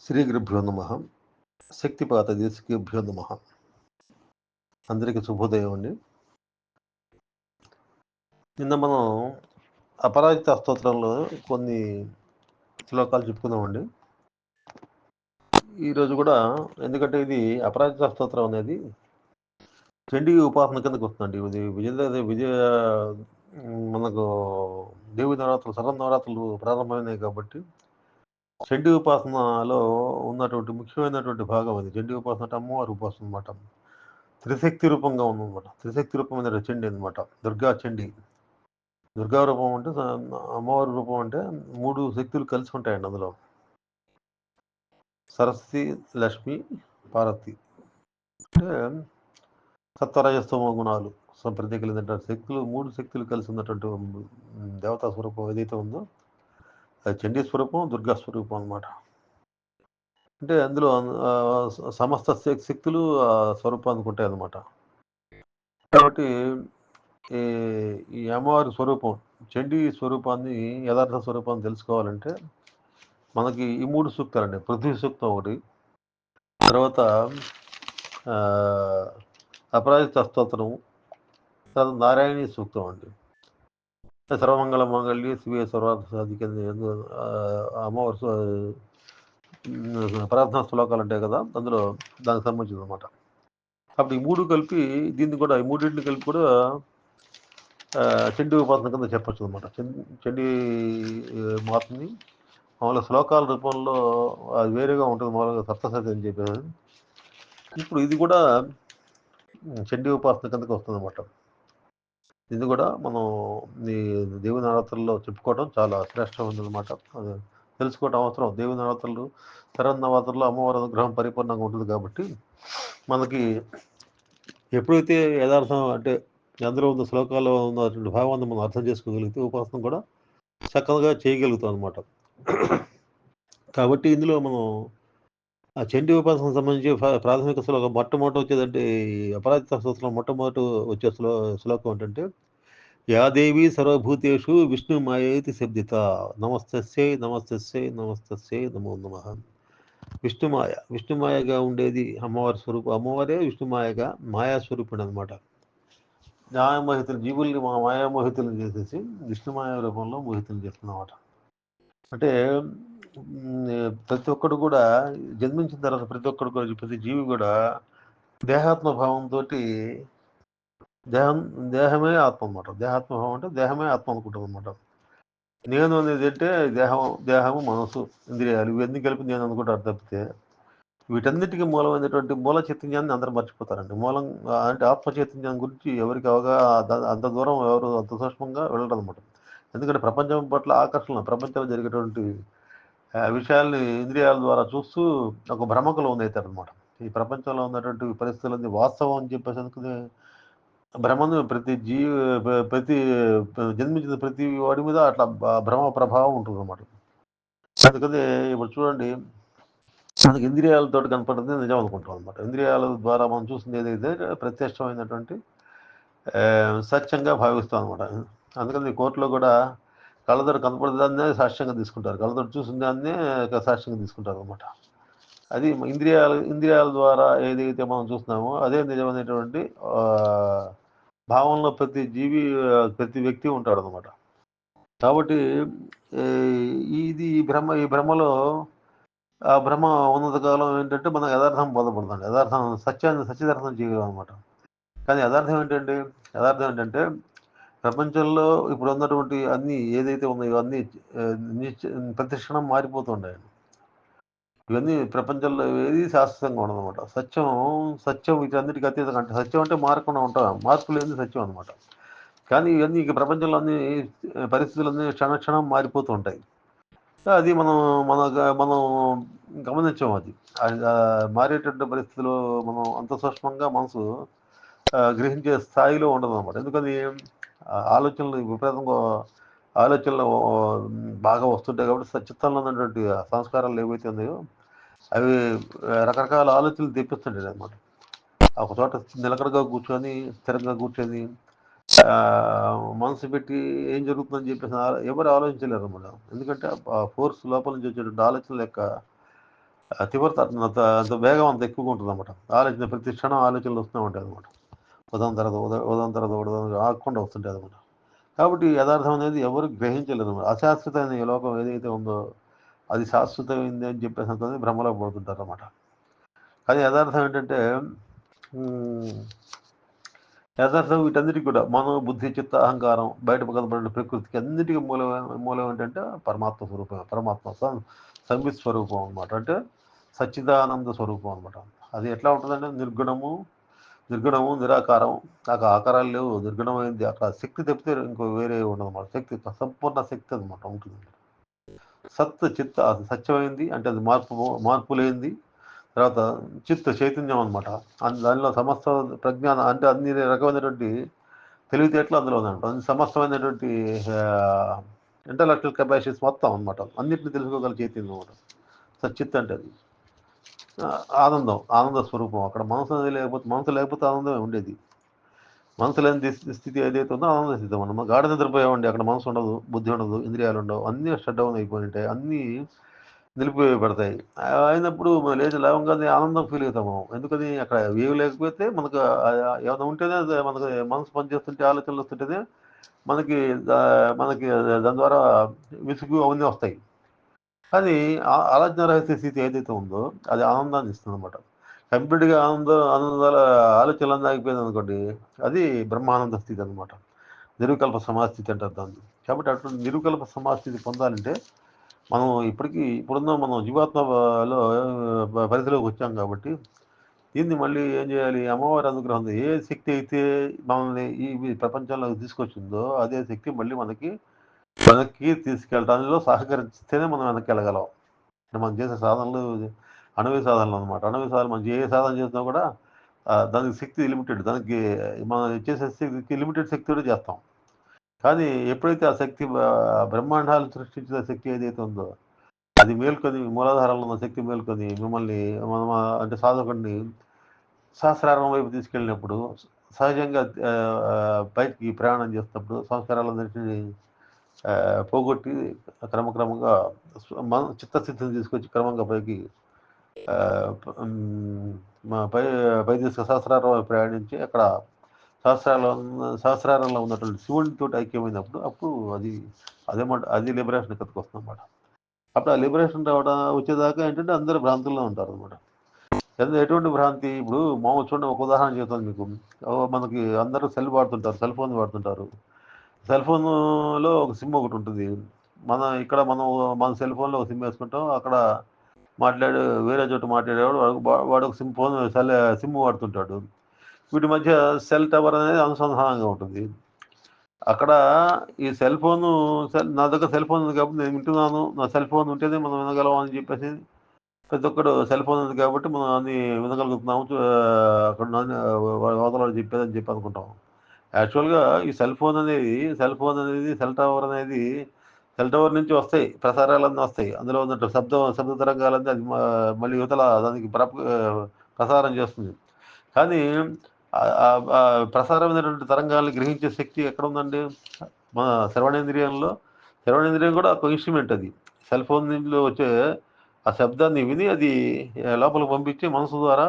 శ్రీ గురుభ్యో నమ. శక్తిపాత దేశికేభ్యో నమ. అందరికీ శుభోదయం అండి. నిన్న మనం అపరాజిత స్తోత్రంలో కొన్ని శ్లోకాలు చెప్పుకున్నామండి. ఈరోజు కూడా, ఎందుకంటే ఇది అపరాజిత స్తోత్రం అనేది చండీ ఉపాసన కిందకు వస్తుందండి. ఇది మనకు దేవి నవరాత్రులు, శరన్నవరాత్రులు ప్రారంభమైనాయి కాబట్టి చండీ ఉపాసనలో ఉన్నటువంటి ముఖ్యమైనటువంటి భాగం అది. చండీ ఉపాసన అంటే అమ్మవారి ఉపాసన అనమాట. త్రిశక్తి రూపంగా ఉందన్నమాట. త్రిశక్తి రూపమైన చండీ అనమాట. దుర్గా చండీ. దుర్గా రూపం అంటే అమ్మవారి రూపం అంటే 3 శక్తులు కలిసి ఉంటాయండి అందులో. సరస్వతి, లక్ష్మి, పార్వతి. అంటే సత్వరజస్తమ గుణాలు ప్రత్యేకమైనటువంటి శక్తులు, 3 శక్తులు కలిసి ఉన్నటువంటి దేవతా స్వరూపం ఏదైతే ఉందో అది చండీ స్వరూపం, దుర్గా స్వరూపం అనమాట. అంటే అందులో సమస్త శక్తులు స్వరూపానికి ఉంటాయి అన్నమాట. కాబట్టి ఈ అమ్మవారి స్వరూపం, చండీ స్వరూపాన్ని, యథార్థ స్వరూపాన్ని తెలుసుకోవాలంటే మనకి ఈ 3 సూక్తాలండి. పృథ్వీ సూక్తం ఒకటి, తర్వాత అపరాజిత స్తోత్రం, తర్వాత నారాయణీ సూక్తం అండి. సర్వమంగళ మంగళ్యే శివే సర్వార్థ సాధికే అమ్మవారి ప్రార్థనా శ్లోకాలు ఉంటాయి కదా, అందులో దానికి సంబంధించింది అనమాట. అప్పుడు ఈ 3 కలిపి దీన్ని కూడా, ఈ మూడింటిని కలిపి కూడా చండీ ఉపాసన కింద చెప్పచ్చు అనమాట. చండీ మాతని మామూలుగా శ్లోకాల రూపంలో అది వేరేగా ఉంటుంది, మామూలుగా సప్తశతి అని చెప్పేది. ఇప్పుడు ఇది కూడా చండీ ఉపాసన కిందకి వస్తుంది అనమాట. ఇది కూడా మనం ఈ దేవి నవరాత్రుల్లో చెప్పుకోవడం చాలా శ్రేష్టమైనది అనమాట. అది తెలుసుకోవడం అవసరం. దేవి నవరాత్రులు, శరన్నవరాత్రుల్లో అమ్మవారి అనుగ్రహం పరిపూర్ణంగా ఉంటుంది కాబట్టి మనకి ఎప్పుడైతే యథార్థం అంటే అందులో ఉన్న శ్లోకాల్లో ఉన్నటువంటి భావాన్ని మనం అర్థం చేసుకోగలిగితే ఉపాసన కూడా చక్కగా చేయగలుగుతాం అనమాట. కాబట్టి ఇందులో మనం ఆ చండీ ఉపాసనకు సంబంధించి ప్రాథమిక శ్లోకం మొట్టమొదటి వచ్చేదంటే అపరాజిత స్తోత్రం మొట్టమొదటి వచ్చే శ్లోకం ఏంటంటే, యా దేవి సర్వభూతేషు విష్ణుమాయేతి శబ్దిత నమస్తస్యై నమస్తస్యై నమస్తస్యై నమో నమః. విష్ణుమాయగా ఉండేది అమ్మవారి స్వరూపం. అమ్మవారే విష్ణుమాయగా మాయాస్వరూపుడు అనమాట. న్యాయమోహితులు, జీవుల్ని మాయామోహితులు చేసేసి విష్ణుమాయ రూపంలో మోహితులు చేస్తున్నమాట. అంటే ప్రతి ఒక్కడు కూడా జన్మించిన తర్వాత ప్రతి జీవి కూడా దేహాత్మ భావంతో, దేహమే ఆత్మ అనమాట. దేహాత్మభావం అంటే దేహమే ఆత్మ అనుకుంటాం అనమాట. నేను అనేది అంటే దేహము, మనసు, ఇంద్రియాలు ఇవన్నీ కలిపి నేను అనుకుంటారు తప్పితే వీటన్నిటికీ మూలమైనటువంటి మూల చైతన్యాన్ని అందరూ మర్చిపోతారండి. మూలం అంటే ఆత్మ చైతన్యం గురించి ఎవరికి అంత దూరం ఎవరు అంత సూక్ష్మంగా వెళ్ళడం అనమాట. ఎందుకంటే ప్రపంచం పట్ల ఆకర్షణ, ప్రపంచంలో జరిగేటువంటి విషయాల్ని ఇంద్రియాల ద్వారా చూస్తూ ఒక భ్రమకు లోనవుతారనమాట. ఈ ప్రపంచంలో ఉన్నటువంటి పరిస్థితులన్నీ వాస్తవం అని చెప్పేసి అనుకునే భ్రమను ప్రతి జన్మించిన ప్రతి వాడి మీద అట్లా భ్రమ ప్రభావం ఉంటుందన్నమాట. అందుకని ఇప్పుడు చూడండి, మనకి ఇంద్రియాలతో కనపడింది నిజం అనుకుంటాం అనమాట. ఇంద్రియాల ద్వారా మనం చూసింది ఏదైతే ప్రత్యక్షమైనటువంటి సత్యంగా భావిస్తాం అనమాట. అందుకని కోర్టులో కూడా కళ్ళతో కనపడే దాన్నే సాక్ష్యంగా తీసుకుంటారు, కళ్ళతో చూసిన దాన్నే సాక్ష్యంగా తీసుకుంటారు అనమాట. అది ఇంద్రియాల ద్వారా ఏదైతే మనం చూస్తున్నామో అదే నిజమైనటువంటి భావంలో ప్రతి జీవి, ప్రతి వ్యక్తి ఉంటాడు అనమాట. కాబట్టి ఈ భ్రమలో ఆ భ్రమ ఉన్నత కాలం ఏంటంటే మనం యథార్థం బోధపడుతుంది. సత్యదర్శనం చేయగలం అనమాట. కానీ యథార్థం ఏంటంటే ప్రపంచంలో ఇప్పుడు ఉన్నటువంటి అన్నీ ఏదైతే ఉన్నాయో అన్నీ ప్రతి క్షణం మారిపోతుంటాయండి. ఇవన్నీ ప్రపంచంలో ఏది శాశ్వతంగా ఉండదన్నమాట. సత్యం వీటన్నిటికీ అతీతంగా. అంటే సత్యం అంటే మారకుండా ఉంటాం, మార్పు లేని సత్యం అనమాట. కానీ ఇవన్నీ ప్రపంచంలో అన్ని పరిస్థితులన్నీ క్షణం మారిపోతూ ఉంటాయి. అది మనం గమనించాం. అది మారేటటువంటి పరిస్థితుల్లో మనం అంత సూక్ష్మంగా మనసు గ్రహించే స్థాయిలో ఉండదన్నమాట. ఎందుకని ఆలోచనలు బాగా వస్తుంటాయి కాబట్టి చిత్తంలో ఉన్నటువంటి సంస్కారాలు ఏవైతే ఉన్నాయో అవి రకరకాల ఆలోచనలు తెప్పిస్తుంటాయి అనమాట. ఒక చోట నిలకడగా కూర్చొని, స్థిరంగా కూర్చొని మనసు పెట్టి ఏం జరుగుతుందని చెప్పేసి ఎవరు ఆలోచించలేరు అనమాట. ఎందుకంటే ఆ ఫోర్స్ లోపల నుంచి వచ్చేటువంటి ఆలోచనల యొక్క తీవ్రత అంత వేగం అంత ఎక్కువగా ఉంటుందన్నమాట. ఆలోచన ప్రతి క్షణం ఆలోచనలు వస్తూ ఉంటాయన్నమాట. ఉదాహరణ తర్వాత ఉదాహరణ తర్వాత ఉదాహరణ ఆగకుండా వస్తుంటాయన్నమాట. కాబట్టి యథార్థం అనేది ఎవరు గ్రహించలేరు. అశాశ్వతమైన ఈ లోకం ఏదైతే ఉందో అది శాశ్వతమైంది అని చెప్పేసి భ్రమలో పడుతుంటారన్నమాట. కానీ యథార్థం ఏంటంటే యథార్థం వీటన్నిటికి కూడా మనం బుద్ధి చిత్త అహంకారం బయట కనబడిన ప్రకృతికి అన్నిటికీ మూలం ఏంటంటే పరమాత్మ స్వరూపం, పరమాత్మ సంవిత్ స్వరూపం అనమాట. అంటే సచ్చిదానంద స్వరూపం అనమాట. అది ఎట్లా ఉంటుందంటే నిర్గుణము నిరాకారం. నాకు ఆకారాలు లేవు, నిర్గుణమైంది. అక్కడ శక్తి తప్పితే ఇంకో వేరే ఉండదు అన్నమాట. శక్తి సంపూర్ణ శక్తి అనమాట ఉంటుంది. సత్ చిత్త అది సత్యమైంది అంటే అది మార్పు లేనిది. తర్వాత చిత్త చైతన్యం అనమాట. దానిలో సమస్త ప్రజ్ఞానం అంటే అన్ని రకమైనటువంటి తెలివితేటలు అందులో ఉందన్నమాట. అన్ని సమస్తమైనటువంటి ఇంటలెక్చువల్ కెపాసిటీస్ మొత్తం అనమాట. అన్నింటిని తెలుసుకోగల చైతన్యం అనమాట. సచ్చిత్ అంటే అది ఆనంద స్వరూపం. అక్కడ మనసు లేకపోతే ఆనందమే ఉండేది. మనసు లేని స్థితి ఏదైతే ఉందో ఆనంద స్థితి. మనం గాఢ నిద్రపోయామండి, అక్కడ మనసు ఉండదు, బుద్ధి ఉండదు, ఇంద్రియాలు ఉండవు, అన్నీ షట్ డౌన్ అయిపోయి ఉంటాయి, అన్నీ నిలిపివేయబడతాయి. అయినప్పుడు మనం లేచి లేవగానే ఆనందం ఫీల్ అవుతాము. ఎందుకని అక్కడ ఏవి లేకపోతే మనకు ఏమైనా ఉంటేనే మనకు మనసు పనిచేస్తుంటే ఆలోచనలు వస్తుంటేనే మనకి మనకి దాని ద్వారా విసుగు అవన్నీ వస్తాయి. కానీ ఆలోచన రహిత స్థితి ఏదైతే ఉందో అది ఆనందాన్ని ఇస్తుంది అనమాట. కంప్లీట్గా ఆనందాల ఆలోచనలు ఆగిపోయింది అనుకోండి, అది బ్రహ్మానంద స్థితి అనమాట. నిరుకల్ప సమాస్థితి అంటారు దాన్ని. కాబట్టి అటువంటి నిరుకల్ప సమాస్థితి పొందాలంటే మనం ఇప్పుడున్న మనం జీవాత్మలో పరిధిలోకి వచ్చాం కాబట్టి దీన్ని మళ్ళీ ఏం చేయాలి? అమ్మవారి అనుగ్రహం ఏ శక్తి అయితే మనల్ని ఈ ప్రపంచంలోకి తీసుకొచ్చిందో అదే శక్తి మళ్ళీ వెనక్కి తీసుకెళ్ళడంలో సహకరిస్తేనే మనం వెనక్కి వెళ్ళగలం. మనం చేసే సాధనలు అణువే సాధనలు అనమాట. అణువే సాధన మనం ఏ సాధన చేసినా కూడా దానికి శక్తి లిమిటెడ్. దానికి మనం చేసే శక్తి లిమిటెడ్ శక్తితో చేస్తాం. కానీ ఎప్పుడైతే ఆ శక్తి బ్రహ్మాండాలు సృష్టించిన శక్తి ఏదైతే ఉందో అది మేల్కొని మూలాధారంలో ఉన్న శక్తి మేల్కొని మిమ్మల్ని మనం అంటే సాధకుడిని సహస్రారం వైపు తీసుకెళ్ళినప్పుడు సహజంగా బయటికి ప్రయాణం చేస్తున్నప్పుడు సంస్కారాలన్నింటినీ పోగొట్టి క్రమక్రమంగా మన చిత్తస్థితిని తీసుకొచ్చి క్రమంగా పైకి పై తీసుకు సహస్రారం వైపు ప్రయాణించి అక్కడ సహస్రారంలో ఉన్నటువంటి శివుడితో ఐక్యమైనప్పుడు అప్పుడు అది లిబరేషన్ ఇక్కడికి వస్తుంది అనమాట. అప్పుడు ఆ లిబరేషన్ వచ్చేదాకా ఏంటంటే అందరూ భ్రాంతుల్లో ఉంటారు అనమాట. ఎటువంటి భ్రాంతి? ఇప్పుడు మామూలు చూడండి, ఒక ఉదాహరణ చెప్తాను మీకు. మనకి అందరూ సెల్ ఫోన్ వాడుతుంటారు. సెల్ ఫోన్లో ఒక సిమ్ ఒకటి ఉంటుంది. మన సెల్ ఫోన్లో ఒక సిమ్ వేసుకుంటాం. అక్కడ వేరే చోట మాట్లాడేవాడు వాడు ఒక సిమ్ వాడుతుంటాడు. వీటి మధ్య సెల్ టవర్ అనేది అనుసంధానంగా ఉంటుంది. అక్కడ ఈ నా దగ్గర సెల్ ఫోన్ ఉంది కాబట్టి నేను వింటున్నాను, నా సెల్ ఫోన్ ఉంటేనే మనం వినగలం అని చెప్పేసి ప్రతి ఒక్కడు సెల్ ఫోన్ ఉంది కాబట్టి మనం అన్ని వినగలుగుతున్నాము, అక్కడ అవతల చెప్పేదని చెప్పి అనుకుంటాం. యాక్చువల్గా ఈ సెల్ టవర్ నుంచి వస్తాయి, ప్రసారాలన్నీ వస్తాయి. అందులో ఉన్నట్టు శబ్ద తరంగాలన్నీ అది మళ్ళీ యువతల దానికి ప్రసారం చేస్తుంది. కానీ ప్రసారమైనటువంటి తరంగాల్ని గ్రహించే శక్తి ఎక్కడ ఉందండి? మన శ్రవణేంద్రియం కూడా ఒక ఇన్స్ట్రుమెంట్. అది సెల్ ఫోన్ నుంచి వచ్చే ఆ శబ్దాన్ని విని అది లోపలికి పంపించి మనసు ద్వారా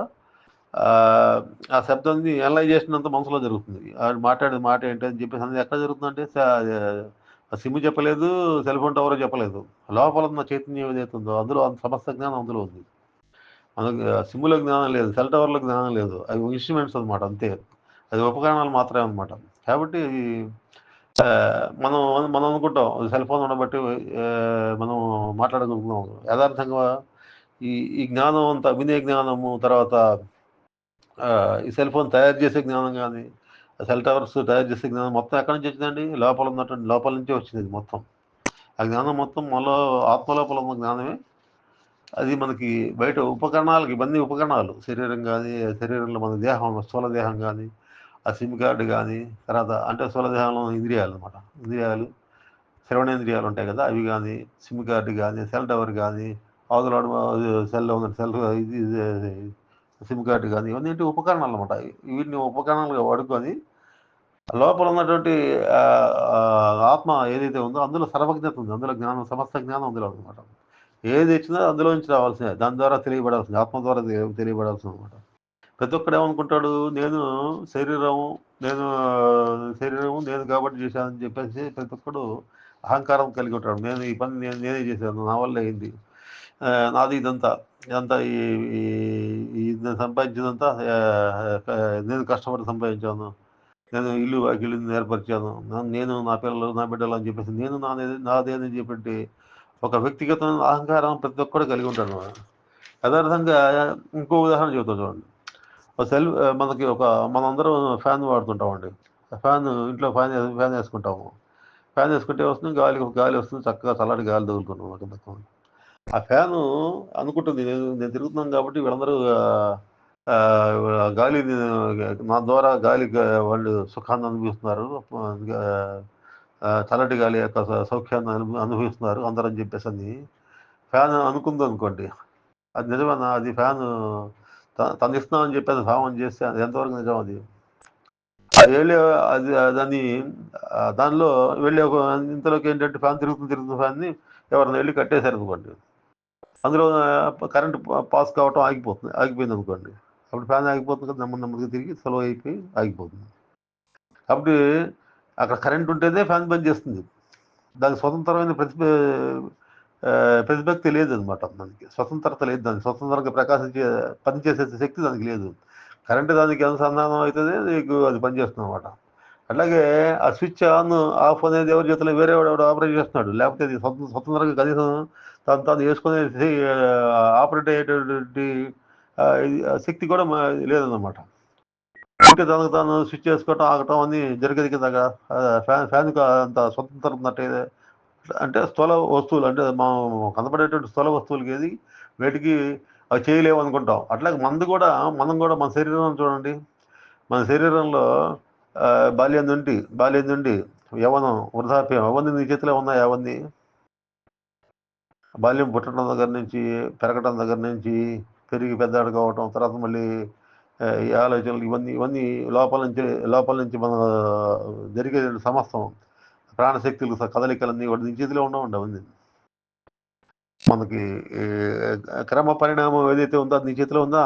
ఆ శబ్దాన్ని అనలైజేషన్ అంతా మనసులో జరుగుతుంది. మాట్లాడేది మాట ఏంటని చెప్పేసి అనేది ఎక్కడ జరుగుతుందంటే సిమ్ చెప్పలేదు, సెల్ ఫోన్ టవర్ చెప్పలేదు. లోపల ఉన్న చైతన్యం ఏదైతే ఉందో అందులో సమస్త జ్ఞానం అందులో ఉంది. మనకి సిమ్లో జ్ఞానం లేదు, సెల్ టవర్లో జ్ఞానం లేదు. అవి ఇన్స్ట్రుమెంట్స్ అనమాట, అంతే. అది ఉపకరణాలు మాత్రమే అనమాట. కాబట్టి మనం మనం అనుకుంటాం సెల్ ఫోన్ ఉండబట్టి మనం మాట్లాడగలుగుతున్నాం. యథార్థంగా ఈ ఈ జ్ఞానం అంతా వినే జ్ఞానము, తర్వాత ఈ సెల్ ఫోన్ తయారు చేసే జ్ఞానం కానీ, సెల్ టవర్స్ తయారు చేసే జ్ఞానం మొత్తం ఎక్కడి నుంచి వచ్చిందండి? లోపల నుంచే వచ్చింది ఇది మొత్తం. ఆ జ్ఞానం మొత్తం మనలో ఆత్మ లోపల ఉన్న జ్ఞానమే. అది మనకి బయట ఉపకరణాలకి ఇవన్నీ ఉపకరణాలు. శరీరంలో మన దేహం, స్థూల దేహం కానీ, ఆ సిమ్ కార్డు కానీ, తర్వాత అంటే స్థూల దేహంలో ఇంద్రియాలు అనమాట. శ్రవణేంద్రియాలు ఉంటాయి కదా, అవి కానీ, సిమ్ కార్డు కానీ, సెల్ టవర్ కానీ, అవతల సెల్లో ఉన్న ఇది సిమ్ కార్డు కానీ, ఇవన్నీ ఉపకరణాలు అనమాట. వీటిని ఉపకరణాలుగా వాడుకొని లోపల ఉన్నటువంటి ఆత్మ ఏదైతే ఉందో అందులో సర్వజ్ఞత ఉంది. అందులో సమస్త జ్ఞానం అందులో అనమాట. ఏది ఇచ్చినా అందులో నుంచి రావాల్సిందే, దాని ద్వారా తెలియబడాల్సింది, ఆత్మ ద్వారా తెలియబడాల్సింది అనమాట. ప్రతి ఒక్కడు ఏమనుకుంటాడు, నేను శరీరం నేను శరీరం నేను కాబట్టి చేశానని చెప్పేసి ప్రతి ఒక్కడు అహంకారం కలిగి ఉంటాడు. నేను ఈ పని నేనే చేశాను, నా వల్ల అయింది, నాది ఇదంతా నేను సంపాదించిందంతా నేను కష్టపడి సంపాదించాను, నేను ఇల్లు వాకిలిని ఏర్పరిచాను, నేను నా పిల్లలు నా బిడ్డలు అని చెప్పేసి నేను నాదేదని చెప్పి ఒక వ్యక్తిగతమైన అహంకారం ప్రతి ఒక్కడు కలిగి ఉంటాడు. యథార్థంగా ఇంకో ఉదాహరణ చెబుతాను చూడండి. మనకి మనందరం ఫ్యాన్ వాడుతుంటామండి. ఫ్యాన్ ఇంట్లో ఫ్యాన్ వేసుకుంటాము. ఫ్యాన్ వేసుకుంటే వస్తుంది, గాలి వస్తుంది, చక్కగా చల్లటి గాలి తగులుతున్నాం ఒక పక్కన. ఆ ఫ్యాను అనుకుంటుంది, నేను తిరుగుతున్నాను కాబట్టి వీళ్ళందరూ గాలిని నా ద్వారా వాళ్ళు సుఖాన్ని అనుభవిస్తున్నారు, చల్లటి గాలి యొక్క సౌఖ్యాన్ని అనుభవిస్తున్నారు అందరూ అని చెప్పేసి అని ఫ్యాన్ అనుకుంది అనుకోండి, అది నిజమేనా? అది ఫ్యాన్ తను ఇస్తున్నామని చెప్పేసి భావం చేస్తే అది ఎంతవరకు నిజం? అది వెళ్ళి అది దాన్ని దానిలో వెళ్ళి ఇంతలోకి ఏంటంటే ఫ్యాన్ తిరుగుతున్న ఫ్యాన్ని ఎవరైనా వెళ్ళి కట్టేశారు అనుకోండి, అందులో కరెంట్ పాస్ కావటం ఆగిపోయింది అనుకోండి, అప్పుడు ఫ్యాన్ ఆగిపోతుంది కదా, నెమ్మదిగా తిరిగి స్లో అయిపోయి ఆగిపోతుంది. కాబట్టి అక్కడ కరెంట్ ఉంటేనే ఫ్యాన్ బంద్ చేస్తుంది. దానికి స్వతంత్రమైన ప్రతిభక్తి లేదనమాట. దానికి స్వతంత్రత లేదు, దానికి స్వతంత్రంగా పనిచేసే శక్తి దానికి లేదు. కరెంట్ దానికి అనుసంధానం అవుతుంది, నీకు అది పనిచేస్తుంది. అట్లాగే ఆ స్విచ్ ఆన్ ఆఫ్ అనేది ఎవరి చేతిలో వేరేవాడు ఆపరేట్ చేస్తున్నాడు, లేకపోతే ఇది స్వతంత్రంగా కనీసం తాను వేసుకునే ఆపరేట్ అయ్యేటటువంటి శక్తి కూడా లేదన్నమాట. ఉంటే తనకు తాను స్విచ్ వేసుకోవటం ఆగటం అన్నీ జరిగేది కదా. ఫ్యాన్కి అంత స్వతంత్రం ఉన్నట్టే. అంటే స్థూల వస్తువులు, అంటే మనం కనపడేటువంటి స్థూల వస్తువులకి ఏది వేటికి అవి చేయలేము అనుకుంటాం. అట్లాగే మనం కూడా మన శరీరం చూడండి. మన శరీరంలో బాల్యం నుండి యవ్వనం, వృద్ధాప్యం అవన్నీ నీ చేతిలో ఉన్నాయి. అవన్నీ బాల్యం పుట్టడం దగ్గర నుంచి, పెరగడం దగ్గర నుంచి, పెరిగి పెద్దాడు కావటం, తర్వాత మళ్ళీ ఈ ఆలోచనలు ఇవన్నీ లోపల నుంచి మన జరిగే సమస్తం ప్రాణశక్తులు కదలికలన్నీ వాటి నీ చేతిలో ఉండవు. అవన్నీ మనకి క్రమ పరిణామం ఏదైతే ఉందో అది నీ చేతిలో ఉందా?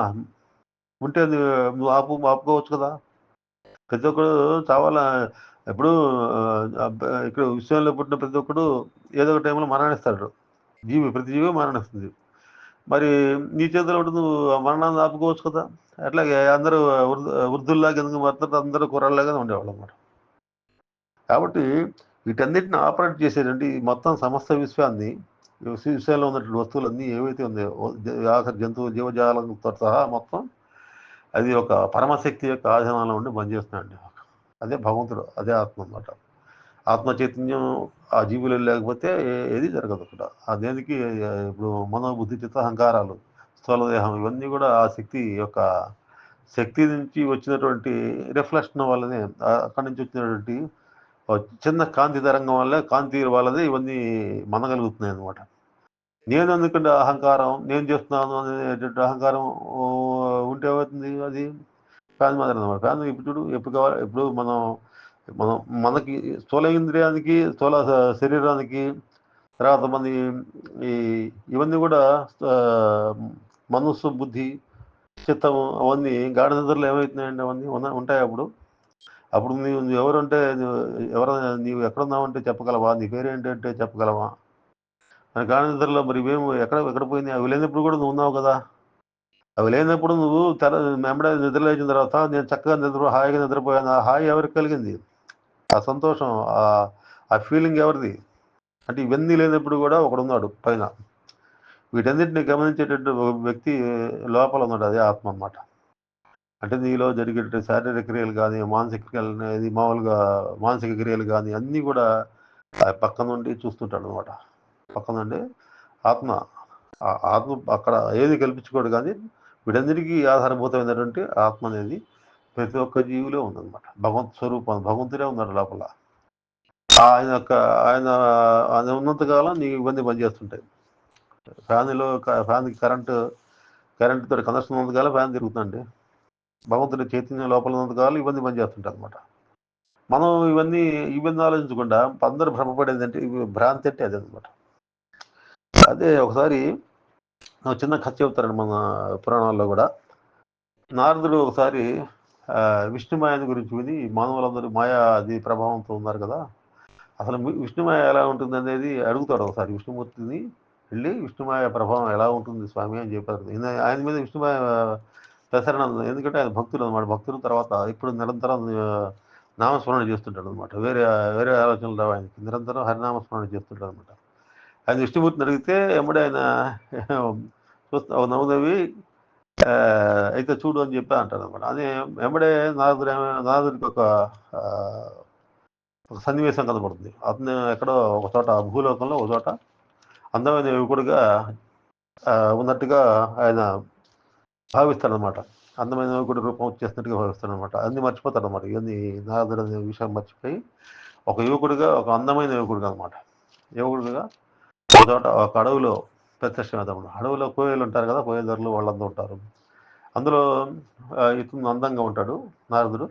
ఉంటే నువ్వు ఆపుకోవచ్చు కదా. ప్రతి ఒక్కడు చావాలా ఎప్పుడు ఇక్కడ విశ్వంలో పుట్టిన ప్రతి ఒక్కడు ఏదో ఒక టైంలో మరణిస్తాడు. ప్రతి జీవి మరణిస్తుంది. మరి నీ చేతిలో ఉంటే నువ్వు మరణాన్ని ఆపుకోవచ్చు కదా. అట్లాగే అందరూ వృద్ధుల్లాగా ఎందుకు మారుతారు, అందరూ కుర్రాళ్ళలాగానే ఉండేవాళ్ళు అన్నమాట. కాబట్టి వీటన్నిటిని ఆపరేట్ చేసేటండి మొత్తం సమస్త విశ్వాన్ని, విశ్వంలో ఉన్నటువంటి వస్తువులన్నీ ఏవైతే ఉన్నాయో, ఆఖరి జంతువు జీవజాలంతో సహా మొత్తం అది ఒక పరమశక్తి యొక్క ఆధీనంలో ఉండి పనిచేస్తున్నాయండి. అదే భగవంతుడు, అదే ఆత్మ అన్నమాట. ఆత్మ చైతన్యం ఆ జీవులు లేకపోతే ఏది జరగదు అక్కడ. దేనికి ఇప్పుడు మనోబుద్ధి చిత్త అహంకారాలు, స్థూలదేహం ఇవన్నీ కూడా ఆ శక్తి నుంచి వచ్చినటువంటి రిఫ్లెక్షన్ వల్లనే, అక్కడి నుంచి వచ్చినటువంటి చిన్న కాంతి తరంగం వల్ల, కాంతి వల్లనే ఇవన్నీ మనగలుగుతున్నాయి అనమాట. నేను ఎందుకంటే అహంకారం, నేను చేస్తున్నాను అనేటువంటి అహంకారం ఉంటే ఏమవుతుంది? అది ఫ్యాన్ మాదిరి అనమాట. ఫ్యాన్ ఇప్పుడు చూడు, ఎప్పుడు కావాలి ఎప్పుడు మనం మనకి స్థూల ఇంద్రియానికి, స్థూల శరీరానికి, తర్వాత ఇవన్నీ కూడా మనస్సు, బుద్ధి, చిత్తము అవన్నీ గాఢ నిద్రలో ఏమవుతున్నాయండి? అవన్నీ ఉంటాయి. అప్పుడు నువ్వు ఎవరంటే నీవు ఎక్కడున్నావంటే చెప్పగలవా? నీ పేరేంటంటే చెప్పగలవా? మన గాఢ నిద్రలో మరి ఇవేమో ఎక్కడ పోయింది? అవి లేనప్పుడు కూడా నువ్వు ఉన్నావు కదా. అవి లేనప్పుడు నువ్వు వెంబడే నిద్ర లేచిన తర్వాత నేను చక్కగా హాయిగా నిద్రపోయాను, ఆ హాయి ఎవరికి కలిగింది? ఆ సంతోషం, ఆ ఫీలింగ్ ఎవరిది? అంటే ఇవన్నీ లేనప్పుడు కూడా ఒకడున్నాడు పైన. వీటన్నిటిని గమనించేటట్టు వ్యక్తి లోపల ఉన్నాడు, అదే ఆత్మ అన్నమాట. అంటే నీలో జరిగే శారీరక క్రియలు కానీ, మానసిక క్రియలు, ఇది మామూలుగా మానసిక క్రియలు కానీ అన్నీ కూడా పక్క నుండి చూస్తుంటాడు అనమాట. పక్క నుండి ఆత్మ అక్కడ ఏది కల్పించుకోడు, కానీ వీటన్నిటికీ ఆధారభూతమైనటువంటి ఆత్మ అనేది ప్రతి ఒక్క జీవిలో ఉందన్నమాట. భగవంతు స్వరూపం, భగవంతుడే ఉన్నాడు లోపల. ఆయన ఉన్నంతకాలం నీకు ఇవన్నీ పనిచేస్తుంటాయి. ఫ్యాన్కి కరెంట్ తోటి కనెక్షన్ ఉన్నంతకాలం ఫ్యాన్ తిరుగుతుందండి. భగవంతుడి చైతన్యం లోపల ఉన్నంతకాలం ఇవన్నీ పనిచేస్తుంటాయి అనమాట. మనం ఇవన్నీ ఆలోచించకుండా అందరూ భ్రమపడేది అంటే, భ్రాంతి అంటే అదే అనమాట. అదే ఒకసారి చిన్న కథ చెబుతారండి మన పురాణాల్లో కూడా. నారదుడు ఒకసారి విష్ణుమాయని గురించి విని మానవులందరూ మాయా అది ప్రభావంతో ఉన్నారు కదా, అసలు విష్ణుమాయ ఎలా ఉంటుంది అనేది అడుగుతాడు ఒకసారి విష్ణుమూర్తిని. వెళ్ళి విష్ణుమాయ ప్రభావం ఎలా ఉంటుంది స్వామి అని చెప్పారు. ఆయన మీద విష్ణుమాయ ప్రసరణ, ఎందుకంటే ఆయన భక్తుడు అనమాట. భక్తుడు తర్వాత ఇప్పుడు నిరంతరం నామస్మరణ చేస్తుంటాడు అనమాట. వేరే వేరే ఆలోచనలు రావు ఆయనకి. నిరంతరం హరినామస్మరణ చేస్తుంటాడు అనమాట. ఆయన విష్ణుమూర్తిని అడిగితే ఎమ్మడే ఆయన చూస్తా నవ్వునవి అయితే చూడు అని చెప్పి అంటాడు అనమాట. అదే వెంబడే నారదుడికి ఒక సన్నివేశం కనబడుతుంది. అతను ఎక్కడో ఒక చోట భూలోకంలో ఒక చోట అందమైన యువకుడిగా ఉన్నట్టుగా ఆయన భావిస్తాడనమాట. అందమైన యువకుడి రూపం వచ్చేసినట్టుగా భావిస్తాడనమాట. అన్ని మర్చిపోతాడనమాట. ఇవన్నీ నారదుడు అనే విషయం మర్చిపోయి ఒక యువకుడిగా, ఒక అందమైన యువకుడిగా అనమాట, యువకుడిగా ఒక చోట ఒక అడవిలో ప్రత్యక్షమవుతాడు. అడవిలో కోయలు ఉంటారు కదా, కోయదారులు వాళ్ళందరూ ఉంటారు. అందులో ఇతను అందంగా ఉంటాడు నారదుడు.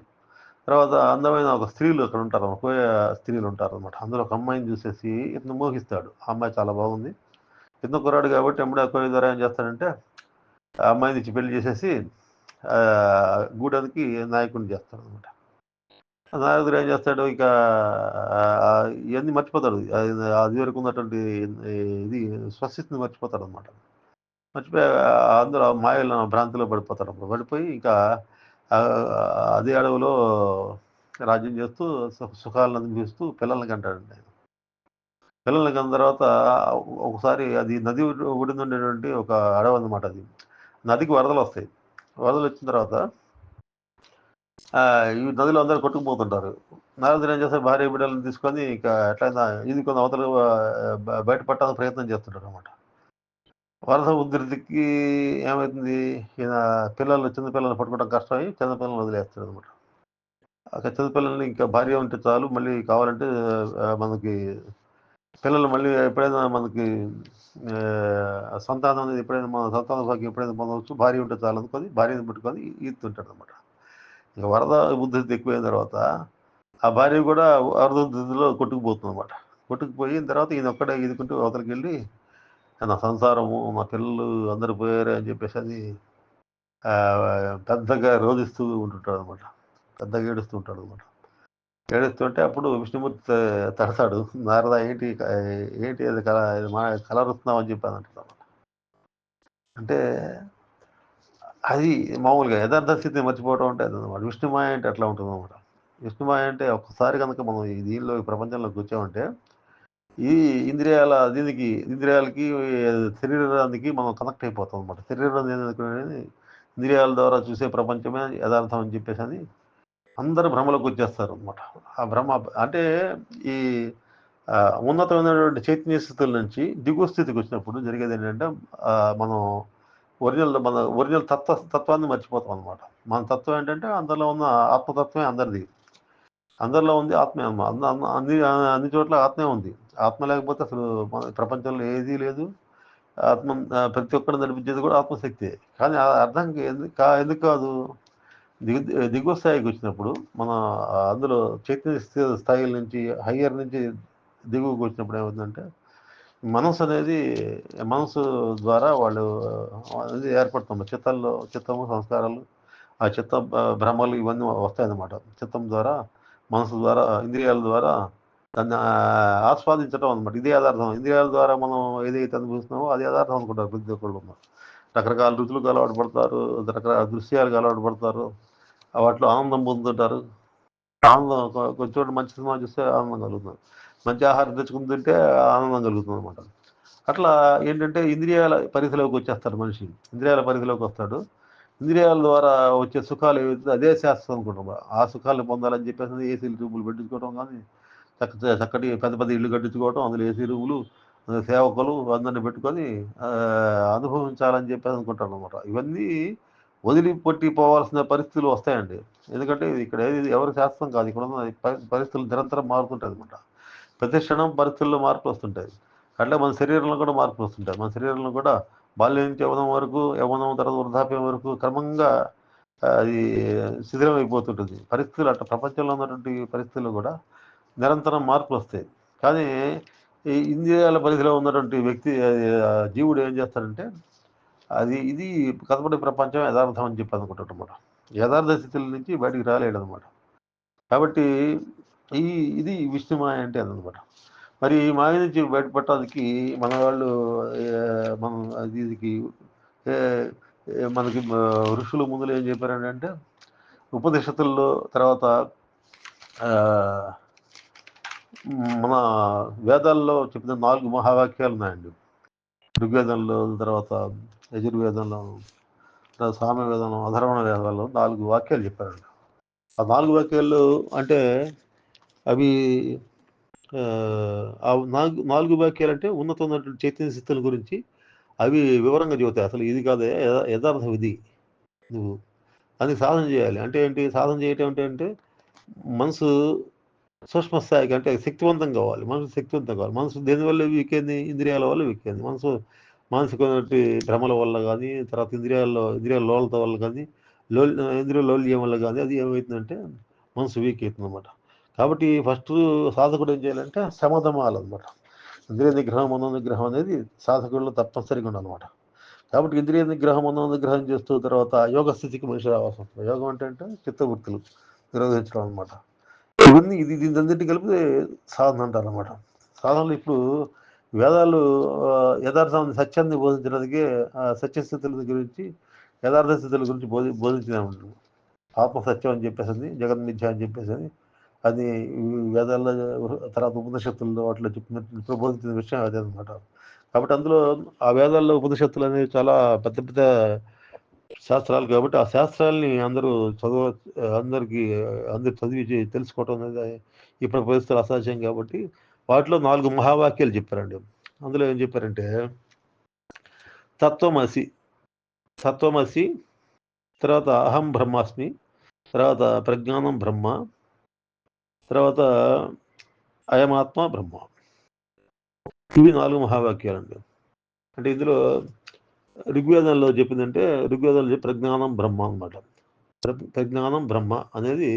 తర్వాత అందమైన ఒక స్త్రీలు అక్కడ ఉంటారు, కోయ స్త్రీలు ఉంటారు అనమాట. అందులో ఒక అమ్మాయిని చూసేసి ఇతను మోహిస్తాడు. ఆ అమ్మాయి చాలా బాగుంది. ఇతను కుర్రాడు కాబట్టి ఎప్పుడే కోయ ద్వారా ఏం చేస్తాడంటే ఆ అమ్మాయిని ఇచ్చి పెళ్లి చేసేసి గూడానికి నాయకుడిని చేస్తాడు అనమాట. నారదుడు ఏం చేస్తాడు, ఇక ఇవన్నీ మర్చిపోతాడు. అది వరకు ఉన్నటువంటి ఇది స్వస్థితిని మర్చిపోతాడు అనమాట. మర్చిపోయి అందులో మాయలో భ్రాంతిలో పడిపోతాడు. అప్పుడు పడిపోయి ఇంకా అదే అడవిలో రాజ్యం చేస్తూ సుఖాలను అనుభవిస్తూ పిల్లల్ని కంటాడండి ఆయన. పిల్లల్ని కన్న తర్వాత ఒకసారి అది నది ఒడిన ఉండేటువంటి ఒక అడవి అన్నమాట. అది నదికి వరదలు వస్తాయి. వరదలు వచ్చిన తర్వాత ఈ నదిలో అందరూ కొట్టుకుపోతుంటారు. నారదుడు ఏం చేస్తారు, భార్య బిడ్డలను తీసుకొని ఇక ఎట్లయినా ఈదుకొని అవతల బయటపడటానికి ప్రయత్నం చేస్తుంటారు అనమాట. వరద ఉధృతికి ఏమవుతుంది, ఈయన చిన్న పిల్లల్ని పట్టుకోవడం కష్టమై చిన్న పిల్లల్ని వదిలేస్తాడు అనమాట. అక్కడ చిన్న పిల్లల్ని ఇంకా భార్య ఉంటే చాలు, మళ్ళీ కావాలంటే మనకి పిల్లలు మళ్ళీ ఎప్పుడైనా మనకి సంతానం అనేది ఎప్పుడైనా మన సంతాన భాగ్యం ఎప్పుడైనా పొందవచ్చు, భార్య ఉంటే చాలు అనుకొని భార్యను పెట్టుకొని ఈదుతుంటాడు అనమాట. ఇక వరద ఉధృతి ఎక్కువైన తర్వాత ఆ భార్య కూడా వరద ఉధృతిలో కొట్టుకుపోతుంది అనమాట. కొట్టుకుపోయిన తర్వాత ఈయన ఒక్కడే ఈదుకుంటూ అవతలకి వెళ్ళి నా సంసారము, మా పిల్లలు అందరూ పోయారు అని చెప్పేసి అది పెద్దగా రోధిస్తూ ఉంటుంటాడు అనమాట. పెద్దగా ఏడుస్తూ ఉంటాడు అనమాట. ఏడుస్తుంటే అప్పుడు విష్ణుమూర్తి తడతాడు. నారద ఏంటి ఏంటి అది కలరుస్తున్నావు అని చెప్పి అని అంటాడు. అంటే అది మామూలుగా యథార్థ స్థితిని మర్చిపోవడం అంటే అదనమాట. విష్ణుమాయ అంటే అట్లా ఉంటుందన్నమాట. విష్ణుమాయ అంటే ఒక్కసారి కనుక మనం ఈ దీనిలో ఈ ప్రపంచంలోకి వచ్చామంటే ఈ ఇంద్రియాలకి శరీరానికి మనం కనెక్ట్ అయిపోతాం అనమాట. శరీరం ఇంద్రియాల ద్వారా చూసే ప్రపంచమే యథార్థం అని చెప్పేసి అని అందరూ భ్రమలోకి వచ్చేస్తారు అనమాట. ఆ భ్రమ అంటే ఈ ఉన్నతమైనటువంటి చైతన్య స్థితుల నుంచి దిగువ స్థితికి వచ్చినప్పుడు జరిగేది ఏంటంటే మనం మన ఒరిజినల్ తత్వాన్ని మర్చిపోతాం అనమాట. మన తత్వం ఏంటంటే అందరిలో ఉన్న ఆత్మతత్వమే అందరిది. అందరిలో ఉంది ఆత్మే అమ్మ. అన్ని అన్ని చోట్ల ఆత్మే ఉంది. ఆత్మ లేకపోతే అసలు మన ప్రపంచంలో ఏదీ లేదు. ఆత్మ ప్రతి ఒక్కరిని నడిపించేది కూడా ఆత్మశక్తే. కానీ అర్థం ఎందుకు కాదు? దిగువ స్థాయికి వచ్చినప్పుడు మన అందులో చైతన్య స్థాయిల నుంచి హయ్యర్ నుంచి దిగువకు వచ్చినప్పుడు ఏమవుతుందంటే మనసు ద్వారా వాళ్ళు అనేది ఏర్పడుతుంది. చిత్తము సంస్కారాలు, ఆ చిత్త భ్రమలు ఇవన్నీ వస్తాయన్నమాట. చిత్తం ద్వారా, మనసు ద్వారా, ఇంద్రియాల ద్వారా దాన్ని ఆస్వాదించడం అనమాట. ఇదే యదార్థం. ఇంద్రియాల ద్వారా మనం ఏదైతే అనుభవిస్తున్నామో అది యదార్థం అనుకుంటారు ప్రతి ఒక్కళ్ళు. రకరకాల రుచులకు అలవాటు పడతారు, రకరకాల దృశ్యాలకు అలవాటు పడతారు, వాటిలో ఆనందం పొందుతుంటారు. ఆనందం కొంచెం చోట మంచి సినిమా చూస్తే ఆనందం కలుగుతుంది, మంచి ఆహారం తెచ్చుకుని తింటే ఆనందం కలుగుతుంది అనమాట. అట్లా ఏంటంటే ఇంద్రియాల పరిధిలోకి వచ్చేస్తాడు మనిషి. ఇంద్రియాల పరిధిలోకి వస్తాడు. ఇంద్రియాల ద్వారా వచ్చే సుఖాలు ఏవైతే అదే శాస్త్రం అనుకుంటాం. ఆ సుఖాలను పొందాలని చెప్పేసి ఏసీలు రూములు పెట్టించుకోవడం కానీ, చక్కటి పెద్ద పెద్ద ఇల్లు కట్టించుకోవడం, అందులో ఏసీ రూములు, సేవకులు అందరిని పెట్టుకొని అనుభవించాలని చెప్పేసి అనుకుంటాడు అనమాట. ఇవన్నీ వదిలిపెట్టి పోవాల్సిన పరిస్థితులు వస్తాయండి. ఎందుకంటే ఇక్కడ ఏది ఎవరి శాస్త్రం కాదు. ఇక్కడ ఉన్న పరిస్థితులు నిరంతరం మారుతుంటాయి అనమాట. ప్రతి క్షణం పరిస్థితుల్లో మార్పులు వస్తుంటాయి. అట్లా మన శరీరంలో కూడా మార్పులు వస్తుంటాయి. మన శరీరంలో కూడా బాల్యం నుంచి యవ్వనం వరకు, యవ్వనం తర్వాత వృద్ధాప్యం వరకు క్రమంగా అది శిథిలం అయిపోతుంటుంది. పరిస్థితులు అట్లా ప్రపంచంలో ఉన్నటువంటి పరిస్థితుల్లో కూడా నిరంతరం మార్పులు వస్తాయి. కానీ ఈ ఇంద్రియాల పరిధిలో ఉన్నటువంటి వ్యక్తి జీవుడు ఏం చేస్తాడంటే ఇది కనపడే ప్రపంచం యథార్థం అని చెప్పి అనుకుంటాడనమాట. యథార్థ స్థితుల నుంచి బయటికి రాలేడనమాట. కాబట్టి ఇది విష్ణు మాయ అంటే అదనమాట. మరి ఈ మాయ నుంచి బయటపడటానికి మన వాళ్ళు మనం దీనికి మనకి ఋషులు ముందులో ఏం చెప్పారంటే ఉపనిషత్తుల్లో తర్వాత మన వేదాల్లో చెప్పిన 4 మహావాక్యాలు ఉన్నాయండి. ఋగ్వేదంలో, తర్వాత యజుర్వేదంలో, సామవేదంలో, అధర్వణ వేదాల్లో 4 వాక్యాలు చెప్పారండి. ఆ 4 వాక్యాలు అంటే అవి ఆ 4 వాక్యాలు అంటే ఉన్నతమైనటువంటి చైతన్య స్థితుల గురించి అవి వివరంగా చెబుతాయి. అసలు ఇది కాదే యథార్థం ఇది. నువ్వు అది సాధన చేయాలి. అంటే ఏంటి? సాధన చేయటం అంటే మనసు సూక్ష్మ స్థాయికి అంటే శక్తివంతం కావాలి. మనసు శక్తివంతం కావాలి. మనసు దేనివల్ల వీకైంది? ఇంద్రియాల వల్ల వీకైంది. మానసికమైనటువంటి భ్రమల వల్ల కానీ, తర్వాత ఇంద్రియాల లోలత వల్ల కానీ, ఇంద్రియ లౌల్యం వల్ల కానీ అది ఏమవుతుందంటే మనసు వీక్ అవుతుందన్నమాట. కాబట్టి ఫస్ట్ సాధకుడు ఏం చేయాలంటే శమధమాలన్నమాట. ఇంద్రియ నిగ్రహం, మనో నిగ్రహం అనేది సాధకుల్లో తప్పనిసరిగా ఉండాలన్నమాట. కాబట్టి ఇంద్రియ నిగ్రహం, మనో నిగ్రహం చేస్తూ తర్వాత యోగ స్థితికి మనిషి రావాల్సి వస్తుంది. యోగం అంటే చిత్తవృత్తులు నిరోధించడం అనమాట. ఇవన్నీ దీనంతటి కలిపి సాధన అంటారు అనమాట. సాధనలు ఇప్పుడు వేదాలు యథార్థాన్ని సత్యాన్ని బోధించడానికి సత్యస్థితుల గురించి యథార్థ స్థితుల గురించి బోధించిన ఉంటుంది. ఆత్మసత్యం అని చెప్పేసి, జగన్మిథ్య అని చెప్పేసి అది వేదాల్లో తర్వాత ఉపనిషత్తుల్లో వాటిలో చెప్పినట్టు బోధించిన విషయం అదే అనమాట. కాబట్టి అందులో ఆ వేదాల్లో ఉపనిషత్తులు అనేవి చాలా పెద్ద పెద్ద శాస్త్రాలు కాబట్టి ఆ శాస్త్రాలని అందరూ అందరు చదివి తెలుసుకోవటం అనేది ఇప్పుడు పరిస్థితులు అసాధ్యం కాబట్టి వాటిలో 4 మహావాక్యాలు చెప్పారండి. అందులో ఏం చెప్పారంటే తత్వమసి, తర్వాత అహం బ్రహ్మాస్మి, తర్వాత ప్రజ్ఞానం బ్రహ్మ, తర్వాత అయమాత్మ బ్రహ్మ. ఇవి 4 మహావాక్యాలండి. అంటే ఇందులో ఋగ్వేదంలో చెప్పిందంటే ఋగ్వేదంలో ప్రజ్ఞానం బ్రహ్మ అనమాట. ప్రజ్ఞానం బ్రహ్మ అనేది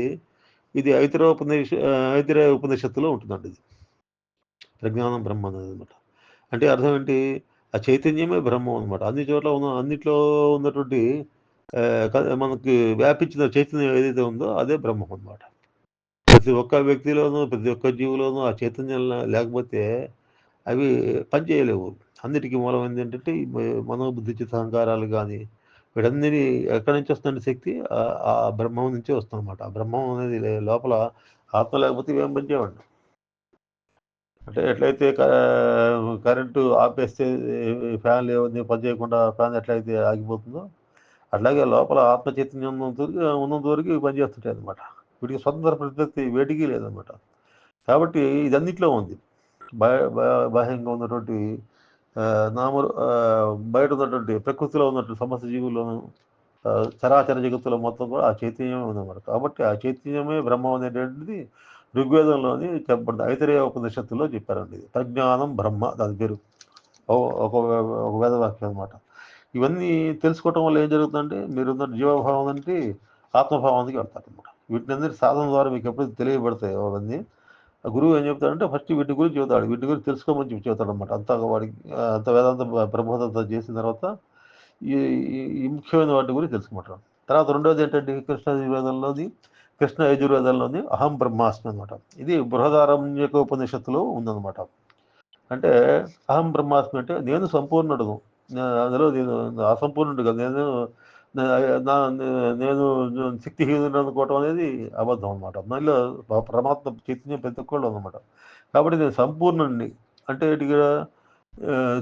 ఇది ఐతిరేయ ఉపనిషత్తులో ఉంటుందండి. ఇది ప్రజ్ఞానం బ్రహ్మ అనేది అనమాట. అంటే అర్థం ఏంటి? ఆ చైతన్యమే బ్రహ్మం అనమాట. అన్నిట్లో ఉన్నటువంటి మనకి వ్యాపించిన చైతన్యం ఏదైతే ఉందో అదే బ్రహ్మం అనమాట. ప్రతి ఒక్క వ్యక్తిలోనూ, ప్రతి ఒక్క జీవులోనూ ఆ చైతన్యం లేకపోతే అవి పనిచేయలేవు. అన్నిటికీ మూలం ఏంటంటే ఈ మనోబుద్ధి చిత్త అహంకారాలు కానీ వీటన్నిటి ఎక్కడి నుంచి వస్తుందంటే శక్తి ఆ బ్రహ్మం నుంచే వస్తుందన్నమాట. ఆ బ్రహ్మం అనేది లోపల ఆత్మ లేకపోతే ఇవేం పనిచేయవండి. అంటే ఎట్లయితే కరెంటు ఆపేస్తే ఫ్యాన్లు ఏవన్నీ పనిచేయకుండా ఫ్యాన్ ఎట్లయితే ఆగిపోతుందో అట్లాగే లోపల ఆత్మ చైతన్యం ఉన్నంత వరకు ఇవి పనిచేస్తుంటాయి అనమాట. వీటికి స్వతంత్ర ప్రతిపత్తి వేటికి లేదనమాట. కాబట్టి ఇదన్నిట్లో ఉంది. బాహ్యంగా ఉన్నటువంటి బయట ఉన్నటువంటి ప్రకృతిలో ఉన్నటువంటి సమస్త జీవుల్లోనూ చరాచర జగత్తులో మొత్తం కూడా ఆ చైతన్యమే ఉందన్నమాట. కాబట్టి ఆ చైతన్యమే బ్రహ్మం అనేటువంటిది ఋగ్వేదంలోని చెప్పబడింది. ఐతరేయ ఉపనిషత్తులో చెప్పారండి. ప్రజ్ఞానం బ్రహ్మ దాని పేరు. ఒక వేదవాక్యం అనమాట. ఇవన్నీ తెలుసుకోవటం వల్ల ఏం జరుగుతుందంటే మీరున్న జీవభావం అంటే ఆత్మభావానికి వెళ్తారనమాట. వీటిని సాధన ద్వారా మీకు ఎప్పుడైతే తెలియబడతాయో అవన్నీ గురువు ఏం చెప్తాడంటే ఫస్ట్ వీటి గురించి చెబుతాడు. వీటి గురించి తెలుసుకోమని చెప్పి చెబుతాడు అనమాట. వాడికి అంత వేదాంత ప్రబోధంతో చేసిన తర్వాత ఈ ముఖ్యమైన వాటి గురించి తెలుసుకుంటాడు. తర్వాత రెండోది ఏంటంటే కృష్ణ యజుర్వేదంలోని అహం బ్రహ్మాస్మి అనమాట. ఇది బృహదారణ్యక ఉపనిషత్తులో ఉందన్నమాట. అంటే అహం బ్రహ్మాస్మి అంటే నేను సంపూర్ణుడును, అందులో నేను అసంపూర్ణుడు కదా, నేను శక్తిహీనుడు అనుకోవటం అనేది అబద్ధం అనమాట. దానిలో పరమాత్మ చైతన్యం ప్రతి ఒక్కళ్ళు అనమాట. కాబట్టి నేను సంపూర్ణుడిని అంటే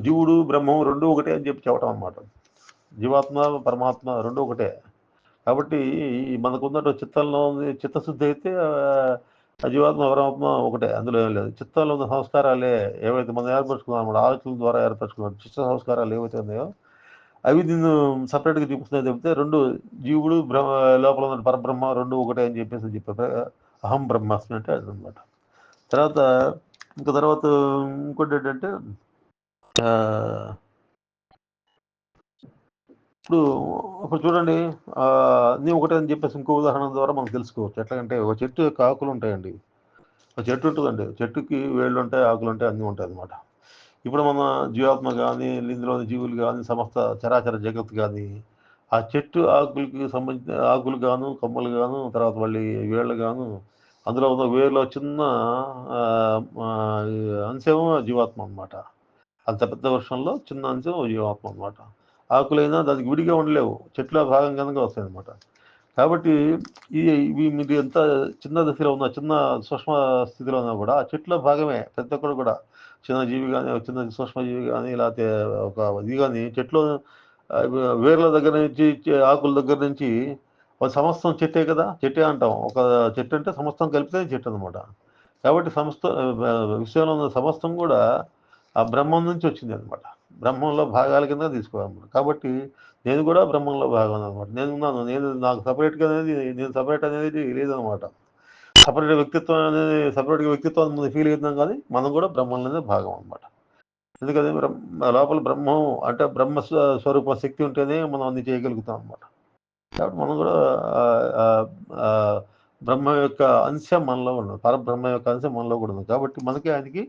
జీవుడు బ్రహ్మం రెండు ఒకటే అని చెప్పటం అనమాట. జీవాత్మ పరమాత్మ రెండు ఒకటే. కాబట్టి మనకున్నటువంటి చిత్తంలో ఉంది చిత్తశుద్ధి అయితే జీవాత్మ పరమాత్మ ఒకటే, అందులో ఏం లేదు. చిత్తంలో ఉన్న సంస్కారాలే ఏవైతే మనం ఏర్పరచుకున్నాం అన్నమాట, ఆలోచనల ద్వారా ఏర్పరచుకున్నాం చిత్త సంస్కారాలు ఏవైతే ఉన్నాయో అవి నిన్ను సపరేట్గా చూపిస్తున్నాయి. చెప్తే రెండు జీవుడు లోపల ఉన్న పరబ్రహ్మ రెండు ఒకటే అని చెప్పారు. అహం బ్రహ్మాస్మి అంటే అదనమాట. తర్వాత ఇంకోటి ఏంటంటే ఇప్పుడు చూడండి, అన్నీ ఒకటే అని చెప్పేసి ఇంకో ఉదాహరణ ద్వారా మనం తెలుసుకోవచ్చు. ఎట్లాగంటే ఒక చెట్టు యొక్క ఆకులు ఉంటాయండి. ఒక చెట్టు ఉంటుందండి, చెట్టుకి వేళ్ళు ఉంటాయి, ఆకులు ఉంటాయి, అన్నీ ఉంటాయి అన్నమాట. ఇప్పుడు మన జీవాత్మ కానీ, ఇందులోని జీవులు కానీ, సమస్త చరాచర జగత్తు కానీ, ఆ చెట్టు ఆకులకి సంబంధించిన ఆకులు గాను, కొమ్మలు గాను, తర్వాత మళ్ళీ వేళ్ళు గాను, అందులో ఉన్న వేరులో చిన్న అంశం జీవాత్మ అనమాట. అంత పెద్ద వృక్షంలో చిన్న అంశం జీవాత్మ అనమాట. ఆకులైనా దానికి విడిగా ఉండలేవు, చెట్లో భాగం కనుక వస్తాయి అనమాట. కాబట్టి ఇవి మీరు ఎంత చిన్న దశలో ఉన్న చిన్న సూక్ష్మ స్థితిలో ఉన్నా కూడా ఆ చెట్లో భాగమే ప్రతి ఒక్కరు కూడా. చిన్న జీవి కానీ, చిన్న సూక్ష్మజీవి కానీ, లేకపోతే ఒక ఇది కానీ చెట్లు వేర్ల దగ్గర నుంచి ఆకుల దగ్గర నుంచి ఒక సమస్తం చెట్టే కదా, చెట్టే అంటాం. ఒక చెట్టు అంటే సమస్తం కలిపితే చెట్టు అనమాట. కాబట్టి విశ్వంలో ఉన్న సమస్తం కూడా ఆ బ్రహ్మం నుంచి వచ్చింది అనమాట. బ్రహ్మంలో భాగాల కింద తీసుకోవాలన్నమాట. కాబట్టి నేను కూడా బ్రహ్మంలో భాగం అనమాట. నేను నాకు సపరేట్గా అనేది, నేను సపరేట్ అనేది లేదనమాట. సపరేట్గా వ్యక్తిత్వం ఫీల్ అవుతున్నాం, కానీ మనం కూడా బ్రహ్మంలోనే భాగం అనమాట. ఎందుకని లోపల బ్రహ్మం అంటే బ్రహ్మ స్వరూప శక్తి ఉంటేనే మనం అన్ని చేయగలుగుతాం అనమాట. కాబట్టి మనం కూడా బ్రహ్మ యొక్క అంశం మనలో ఉండదు, పరబ్రహ్మ యొక్క అంశం మనలో కూడా ఉంది. కాబట్టి మనకి ఆయనకి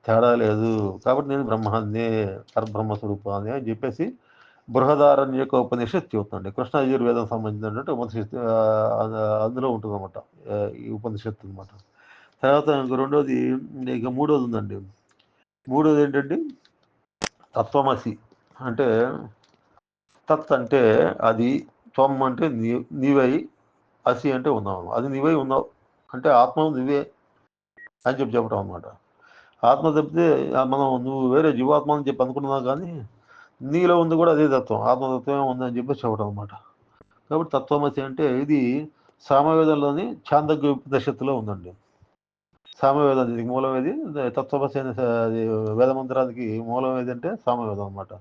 తేడా లేదు. కాబట్టి నేను బ్రహ్మాన్నే, పరబ్రహ్మ స్వరూపాన్ని అని చెప్పేసి బృహదారణ్యక ఉపనిషత్తు చెబుతుంది. కృష్ణ యజుర్వేదం సంబంధించినటువంటి ఉపనిషత్తు అందులో ఉంటుందన్నమాట ఈ ఉపనిషత్తు అనమాట. తర్వాత ఇంక రెండోది, ఇక మూడోది ఉందండి. మూడోది ఏంటంటే తత్వమసి. అంటే తత్ అంటే అది, త్వం అంటే నీవై, అసి అంటే ఉన్నావు, అది నీవై ఉన్నావు అంటే ఆత్మ నువ్వే అని చెప్పడం అనమాట. ఆత్మ తప్పితే మనం నువ్వు వేరే జీవాత్మ అని చెప్పి అనుకున్నావు, కానీ నీలో ఉంది కూడా అదే తత్వం, ఆత్మతత్వమే ఉందని చెప్పి చెప్పడం అనమాట. కాబట్టి తత్వమసి అంటే ఇది సామవేదంలోని ఛాందోగ్య ఉపనిషత్తులో ఉందండి. సామవేదానికి మూలం ఏది, తత్వమసి అనే వేదమంత్రానికి మూలం ఏదంటే సామవేదం అనమాట.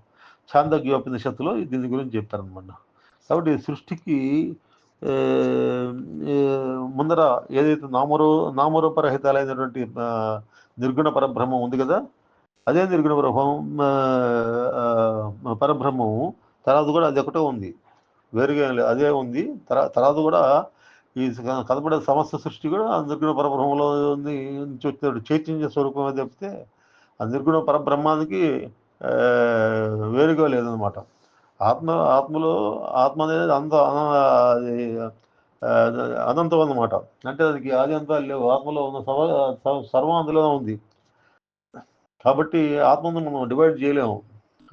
ఛాందోగ్యోపనిషత్తులో దీని గురించి చెప్పారనమాట. కాబట్టి సృష్టికి ముందర ఏదైతే నామరూపరహితాలైనటువంటి నిర్గుణ పరబ్రహ్మం ఉంది కదా, అదే నిర్గుణ పరబ్రహ్మము తర్వాత కూడా అది ఒకటే ఉంది, వేరుగా అదే ఉంది. తర్వాత కూడా ఈ కనపడే సమస్త సృష్టి కూడా ఆ నిర్గుణ పరబ్రహ్మంలో నుంచి వచ్చాడు, చైతన్య స్వరూపమే తప్పితే ఆ నిర్గుణ పరబ్రహ్మానికి వేరుగా లేదనమాట. ఆత్మలో ఆత్మ అనేది అనంతం అన్నమాట. అంటే దానికి ఆది అంతాలు లేవు, ఆత్మలో ఉన్న సర్వం అందులో ఉంది. కాబట్టి ఆత్మను మనం డివైడ్ చేయలేము.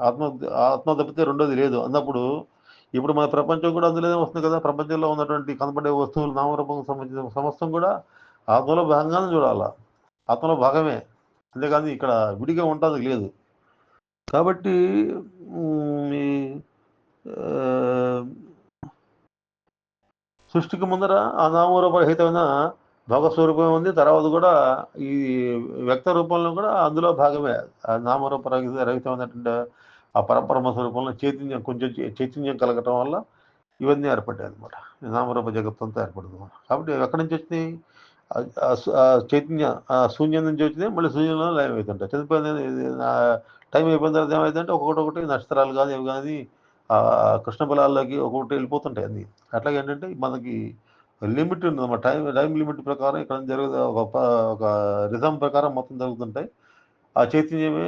ఆత్మ ఆత్మ తప్పితే రెండోది లేదు అన్నప్పుడు ఇప్పుడు మన ప్రపంచం కూడా అందులోనే వస్తుంది కదా. ప్రపంచంలో ఉన్నటువంటి కనపడే వస్తువులు నామరూపం సంబంధించిన సమస్తం కూడా ఆత్మలో భాగంగానే చూడాల, ఆత్మలో భాగమే, అంతేకాని ఇక్కడ విడిగా ఉంటుంది లేదు. కాబట్టి ఈ సృష్టికి ముందర ఆ నామరూపరహితమైన భోగస్వరూపం ఉంది. తర్వాత కూడా ఈ వ్యక్త రూపంలో కూడా అందులో భాగమే ఆ రహితమైనటువంటి ఆ పరబ్రహ్మ స్వరూపంలో కొంచెం చైతన్యం కలగటం వల్ల ఇవన్నీ ఏర్పడ్డాయి అనమాట. నామరూప జగత్తంతా ఏర్పడింది అనమాట. కాబట్టి ఎక్కడి నుంచి వచ్చినాయి, చైతన్య శూన్యం నుంచి వచ్చినాయి, మళ్ళీ శూన్యంలో లయం అవుతుంటాయి. చనిపోయిన టైం అయిపోయిన తర్వాత ఏమైందంటే ఒక్కొక్కటి నక్షత్రాలు కానీ ఇవి కానీ కృష్ణ బలాల్లోకి ఒక్కొక్కటి వెళ్ళిపోతుంటాయి అన్నీ. అట్లాగే ఏంటంటే మనకి లిమిట్ ఉంది అన్నమాట. టైం లిమిట్ ప్రకారం ఇక్కడ ఒక రిజం ప్రకారం మొత్తం జరుగుతుంటాయి. ఆ చైతన్యమే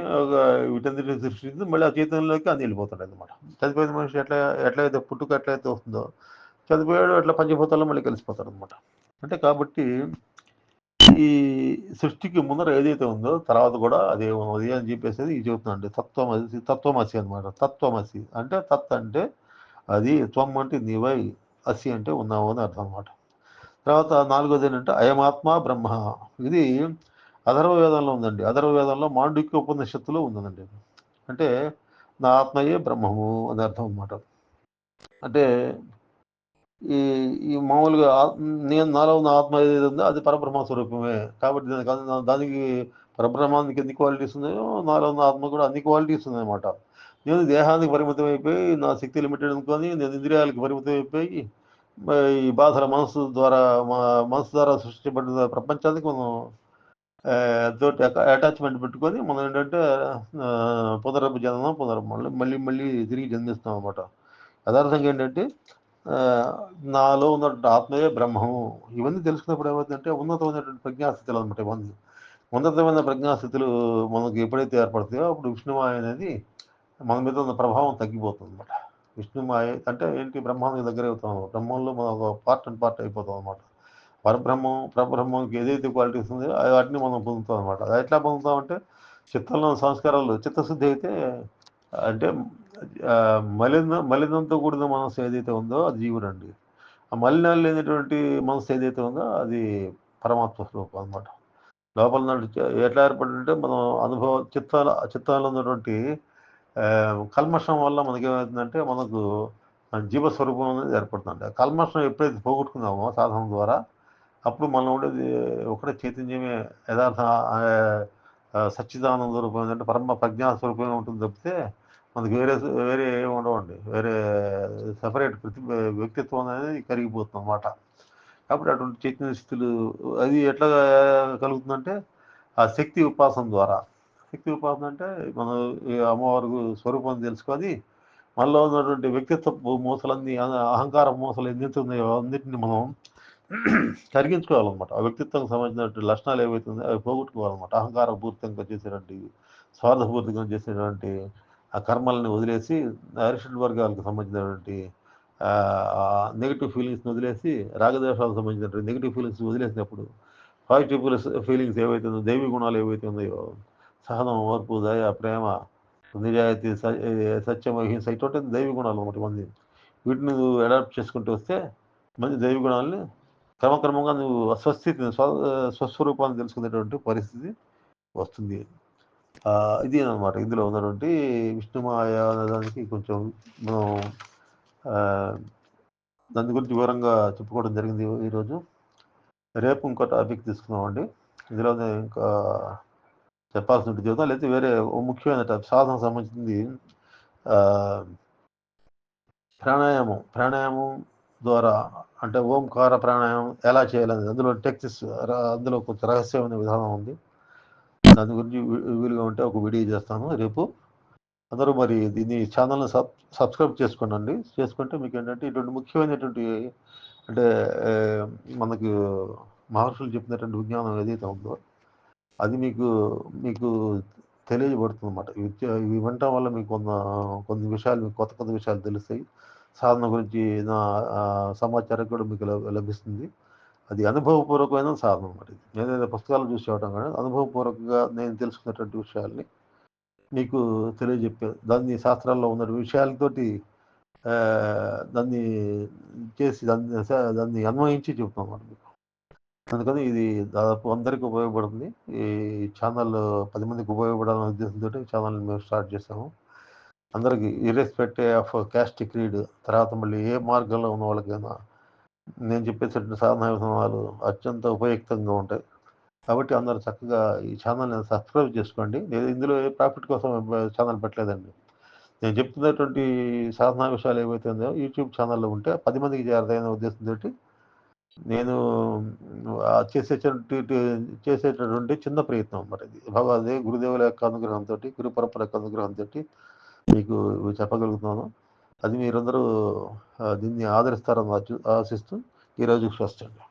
వీటన్నిటిని సృష్టించి మళ్ళీ ఆ చైతన్యంలోకి అన్ని వెళ్ళిపోతుంటాయి అనమాట. చనిపోయిన మనిషి ఎట్లయితే పుట్టుక ఎట్లయితే వస్తుందో, చనిపోయాడు అట్లా పంచభూతాల్లో మళ్ళీ కలిసిపోతాడు అనమాట. అంటే కాబట్టి ఈ సృష్టికి ముందర ఏదైతే ఉందో తర్వాత కూడా అదే ఉన్నది అని చెప్పేసి ఇది చెబుతున్నాండి. తత్వమసి అనమాట. తత్వమసి అంటే తత్ అంటే అది, త్వం అంటే నీవై, అసి అంటే ఉన్నావు అని అర్థం అనమాట. తర్వాత నాలుగోది ఏంటంటే అయమాత్మ బ్రహ్మ. ఇది అథర్వవేదంలో ఉందండి. అథర్వవేదంలో మాండుక్య ఉపనిషత్తులో ఉందండి. అంటే నా ఆత్మయే బ్రహ్మము అని అర్థం అనమాట. అంటే ఈ ఈ మామూలుగా నాలో ఉన్న ఆత్మ ఏదైతే ఉందో అది పరబ్రహ్మ స్వరూపమే. కాబట్టి దానికి పరబ్రహ్మానికి ఎన్ని క్వాలిటీస్ ఉన్నాయో నాలో ఉన్న ఆత్మ కూడా అన్ని క్వాలిటీస్ ఉన్నాయన్నమాట. నేను దేహానికి పరిమితం అయిపోయి, నా శక్తి లిమిటెడ్ అనుకొని నేను ఇంద్రియాలకు పరిమితం అయిపోయి, ఈ బాధల మనసు ద్వారా సృష్టించబడిన ప్రపంచానికి మనం తోటి అటాచ్మెంట్ పెట్టుకొని మనం ఏంటంటే పునరభి జననం మళ్ళీ మళ్ళీ తిరిగి జన్మిస్తాం అనమాట. యథార్థంగా ఏంటంటే నాలో ఉన్నటువంటి ఆత్మయే బ్రహ్మము. ఇవన్నీ తెలుసుకున్నప్పుడు ఏమవుతుందంటే ఉన్నతమైనటువంటి ప్రజ్ఞాస్థితులు అనమాట ఇవన్నీ. ఉన్నతమైన ప్రజ్ఞాస్థితులు మనకు ఎప్పుడైతే ఏర్పడతాయో అప్పుడు విష్ణుమాయ అనేది మన మీద ఉన్న ప్రభావం తగ్గిపోతుంది అనమాట. విష్ణుమాయ అంటే ఏంటి, బ్రహ్మానికి దగ్గర అవుతాం, బ్రహ్మంలో మనం ఒక పార్ట్ అండ్ పార్ట్ అయిపోతాం అనమాట. పరబ్రహ్మం ప్రబ్రహ్మంకి ఏదైతే క్వాలిటీస్ ఉన్నాయో వాటిని మనం పొందుతాం అనమాట. అది ఎట్లా పొందుతామంటే చిత్తంలో సంస్కారాలు చిత్తశుద్ధి అయితే, అంటే మలినంతో కూడిన మనసు ఏదైతే ఉందో అది జీవుడండి. ఆ మలినాలు లేనటువంటి మనసు ఏదైతే ఉందో అది పరమాత్మ స్వరూపం అనమాట. లోపల ఎట్లా ఏర్పడిందంటే మనం చిత్తాల్లో ఉన్నటువంటి కల్మషం వల్ల మనకేమవుతుందంటే మనకు జీవస్వరూపం అనేది ఏర్పడుతుంది. ఆ కల్మషం ఎప్పుడైతే పోగొట్టుకున్నామో సాధన ద్వారా అప్పుడు మనం ఉండేది ఒకటే చైతన్యమే, యథార్థ సచ్చిదానంద రూపం అంటే పరమ ప్రజ్ఞా స్వరూపమే ఉంటుంది తప్పితే మనకి వేరే ఏమి ఉండవండి. వేరే సెపరేట్ వ్యక్తిత్వం అనేది కరిగిపోతుంది అన్నమాట. కాబట్టి అటువంటి చైతన్య స్థితులు అది ఎట్లా కలుగుతుందంటే ఆ శక్తి ఉపాసన ద్వారా. శక్తి ఉపాసన అంటే మనం ఈ అమ్మవారి స్వరూపాన్ని తెలుసుకొని మనలో ఉన్నటువంటి వ్యక్తిత్వ మూసలన్నీ, అహంకార మూసలు ఎన్నింటి ఉన్నాయో అన్నింటిని మనం కరిగించుకోవాలన్నమాట. ఆ వ్యక్తిత్వానికి సంబంధించినటువంటి లక్షణాలు ఏవైతే ఉన్నాయో అవి పోగొట్టుకోవాలన్నమాట. అహంకారపూరితంగా చేసేటువంటి, స్వార్థపూరితంగా చేసేటువంటి ఆ కర్మల్ని వదిలేసి, అరిషడ్ వర్గాలకు సంబంధించినటువంటి నెగిటివ్ ఫీలింగ్స్ని వదిలేసి, రాగద్వేషాలకు సంబంధించినటువంటి నెగిటివ్ ఫీలింగ్స్ వదిలేసినప్పుడు పాజిటివ్ ఫీలింగ్స్ ఏవైతే ఉన్నాయో, దైవీ గుణాలు ఏవైతే ఉన్నాయో, సహనం, ఓర్పు, దయ, ప్రేమ, నిజాయితీ, సత్యం, అహింస, ఇటువంటి దైవీ గుణాలు అన్నమాట ఇవన్నీ. వీటిని నువ్వు అడాప్ట్ చేసుకుంటూ వస్తే మంచి దైవీ గుణాలని క్రమక్రమంగా నువ్వు స్వస్థితిని స్వస్వరూపాన్ని తెలుసుకునేటువంటి పరిస్థితి వస్తుంది. ఇది అనమాట ఇందులో ఉన్నటువంటి విష్ణుమాయ అనే దానికి కొంచెం మనం దాని గురించి వివరంగా చెప్పుకోవడం జరిగింది ఈరోజు. రేపు ఇంకో టాపిక్ తీసుకున్నామండి. ఇందులోనే ఇంకా చెప్పాల్సిన చెబుతాం, లేకపోతే వేరే ముఖ్యమైన టాపిక్ సాధనకు సంబంధించింది ప్రాణాయామం ద్వారా, అంటే ఓంకార ప్రాణాయామం ఎలా చేయాలనేది అందులో టెక్నిక్స్, అందులో కొంచెం రహస్యమైన విధానం ఉంది. దాని గురించి వీలుగా ఉంటే ఒక వీడియో చేస్తాను రేపు. అందరూ మరి దీన్ని ఛానల్ని సబ్స్క్రైబ్ చేసుకోండి. చేసుకుంటే మీకు ఏంటంటే ఇటువంటి ముఖ్యమైనటువంటి, అంటే మనకు మహర్షులు చెప్పినటువంటి విజ్ఞానం ఏదైతే ఉందో అది మీకు తెలియబడుతుంది అన్నమాట. ఇవి వినటం వల్ల మీకు కొన్ని విషయాలు, మీకు కొత్త విషయాలు తెలుస్తాయి. సాధన గురించి సమాచారం కూడా మీకు లభిస్తుంది. అది అనుభవపూర్వకమైన సాధన అన్నమాట. నేనేదో పుస్తకాలు చూసి చెప్పడం కానీ అనుభవపూర్వకంగా నేను తెలుసుకున్నటువంటి విషయాల్ని మీకు తెలియజెప్పాను. దాన్ని శాస్త్రాల్లో ఉన్న విషయాలతోటి దాన్ని చేసి దాన్ని అన్వయించి చెప్తాం అన్నమాట మీకు. అందుకని ఇది దాదాపు అందరికీ ఉపయోగపడుతుంది. ఈ ఛానల్ 10 మందికి ఉపయోగపడాలనే ఉద్దేశంతోటి ఈ ఛానల్ని మేము స్టార్ట్ చేసాము. అందరికీ ఇర్రెస్పెక్టివ్ ఆఫ్ క్యాస్ట్, క్రీడ్, తర్వాత మళ్ళీ ఏ మార్గంలో ఉన్న వాళ్ళకైనా నేను చెప్పేటటువంటి సాధనా విధానాలు అత్యంత ఉపయుక్తంగా ఉంటాయి. కాబట్టి అందరూ చక్కగా ఈ ఛానల్ని సబ్స్క్రైబ్ చేసుకోండి. నేను ఇందులో ఏ ప్రాఫిట్ కోసం ఛానల్ పెట్టలేదండి. నేను చెప్తున్నటువంటి సాధనా విషయాలు ఏవైతే ఉన్నాయో యూట్యూబ్ ఛానల్లో ఉంటే 10 మందికి చేరతాయనే ఉద్దేశంతోటి నేను చేసేటటువంటి చిన్న ప్రయత్నం అన్నమాట ఇది. అదే గురుదేవుల యొక్క అనుగ్రహంతోటి, గురు పరంపర యొక్క అనుగ్రహంతోటి మీకు చెప్పగలుగుతున్నాను. అది మీరందరూ దీన్ని ఆదరిస్తారని ఆశిస్తూ ఈరోజుకి స్వస్తి అండి.